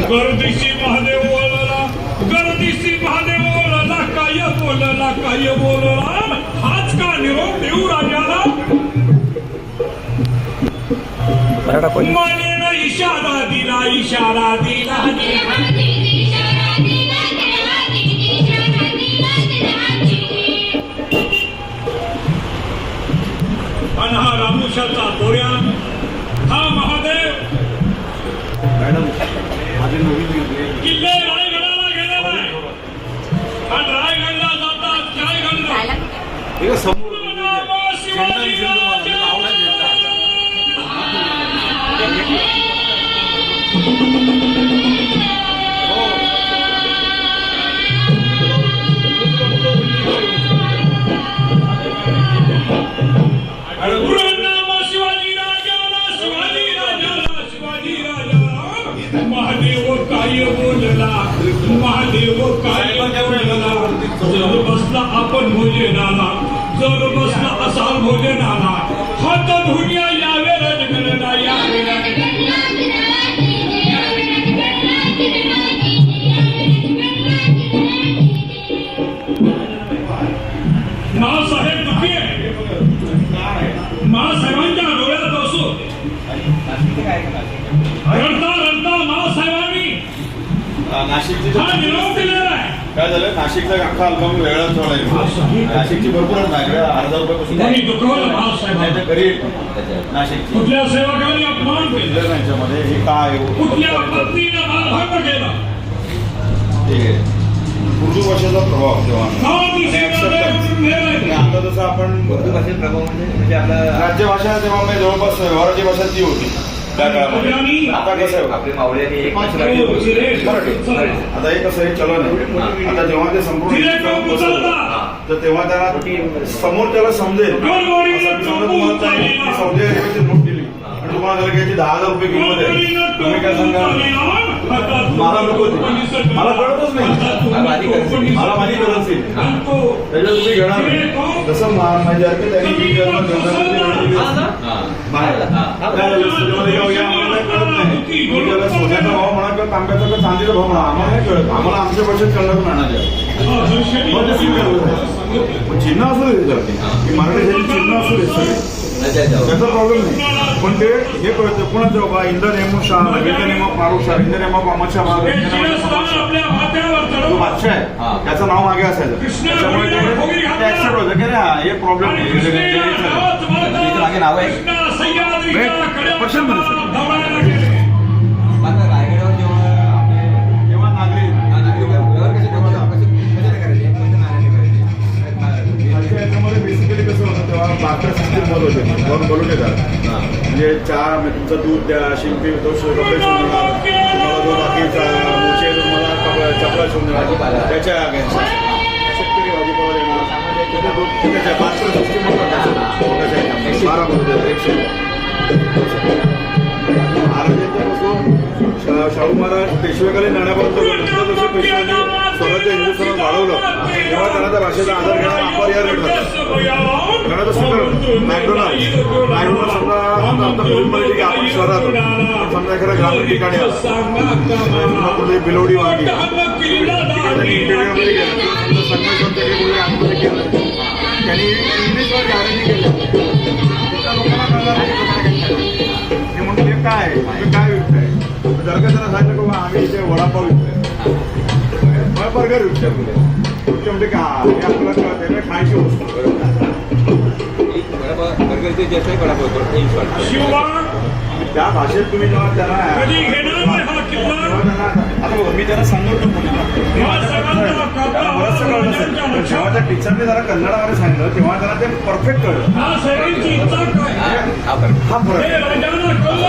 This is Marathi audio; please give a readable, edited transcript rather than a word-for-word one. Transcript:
गर्दीशी महादेव बोलला, गर्दीशी महादेव बोलला, काय बोलला, हाच का निरोप देऊ राजाला. मानेनं इशारा दिला, इशारा दिला, आणि हा रामुशाचा दोऱ्या, हा महादेव किल्ले रायगडाला गेलेला आहे. आणि रायगडला जातात काय घडलं. महादेव काय बोलला, जर बसला आपण भोजनाला, जर बसला असाल भोजनाला, हात धुनिया यावे रजगणना यावे. मासाहेब दुखी आहे, मासाहेबांच्या डोळ्यात असो रडता रडता मासाहेबांनी हा निरोप दिलेला आहे. काय झालं, नाशिकचा अख्खा अल्बम वेगळाच सोडायचा. नाशिकची भरपूर ₹1000 पासून घरी नाशिकची कुठल्या सेवकांनी अपमान केला, यांच्यामध्ये हे काय कुठल्या पत्नीनं मालभंग केला. उर्दू भाषेचा प्रभाव तेव्हा आता जसं आपण उर्दू भाषेचा प्रभाव म्हणजे आपला राज्यभाषा तेव्हा मी जवळपास व्यवहाराची भाषा ती होती त्या काळामध्ये. आता कसं आहे, आपली मावळी आणि एक मराठी आता हे कसं आहे चलन आहे. आता जेव्हा ते संपूर्ण तर तेव्हा त्यांना समोर त्याला समजेल सौद्याची नोट दिली आणि तुम्हाला जर घ्यायची ₹10,000 किंमत आहे, तुम्ही काय सांगा मला नको, मला कळतच नाही, मला माझी गरज आहे त्याच्यात तुम्ही घेणार नाही. जसं माझ्या त्यांनी सोन्याचा भाव म्हणा किंवा तांब्याचा किंवा चांदीचा भाव म्हणा, आम्हाला नाही कळत. आम्हाला आमच्या पैशात कळलं मिळणार चिन्ह असू दे त्याच्यावरती, मराठी चिन्ह असू दे सगळे, त्याचा प्रॉब्लेम नाही. पण ते हे कळतं कोणाचं बाबा इंद्र नेमू शाह, रवींद्र नेमक फारुख शाह, इंद्र नेमक अहमद शाह, जो बादशाह आहे त्याचं नाव मागे असायचं. त्याच्यामुळे ते ऍक्सेप्ट होतं की नाही हे प्रॉब्लेम नाही. मागे नाव आहे पर्शन म्हणू शकतो. रायगडावर जेव्हा नागरिक याच्यामध्ये बेसिकली कसं होतं तेव्हा बाकर सिस्टीम मध्ये होते बलुटेदार, म्हणजे चहा तुमचं दूध द्या, शिंपी तो कपडे शिवून देणार, तुम्हाला जो बाकीचा मुचे तुम्हाला चपला शिवून देणार, त्याच्या शेतकरी भाजीपाला देणार, त्याच्या बाकर सिस्टीम महाराजांच्यापासून शाहू महाराज पेशवेकालीन नाण्यापर्यंत जसं पेशव्यांनी स्वतःच्या हिंदुस्थानात वाढवलं तेव्हा त्यांना त्या भाषेचा आधार घेणं अपरिहार्य ठरलं. कारण तसं मॅकडोनाल्ड समजा आता मुंबईमध्ये आपण शहरात समजा एखाद्या ग्रामीण ठिकाणी कुठे बिलोडी वागी त्यांनी इंडियामध्ये गेलं, संघर्षांच्या आंदोलन केलं, त्यांनी इंग्लिशवर गॅरंटी केली, त्या लोकांना कळणार नाही हे म्हणून हे काय काय विकताय. जर का त्यांना सांगितलं की आम्ही इथे वडापाव विकतोय, बर्गर विकतोय, म्हणजे का हे आपल्याला कळत आहे खायची वस्तू बर्गरचे जे आहे वडापाव त्या भाषेत तुम्ही जेव्हा त्यांना आता मी त्यांना सांगतो बरंचसं कळलं नसेल, जेव्हा त्या टीचरने जरा कन्नडामध्ये सांगितलं तेव्हा त्यांना ते परफेक्ट कळलं. हा फरक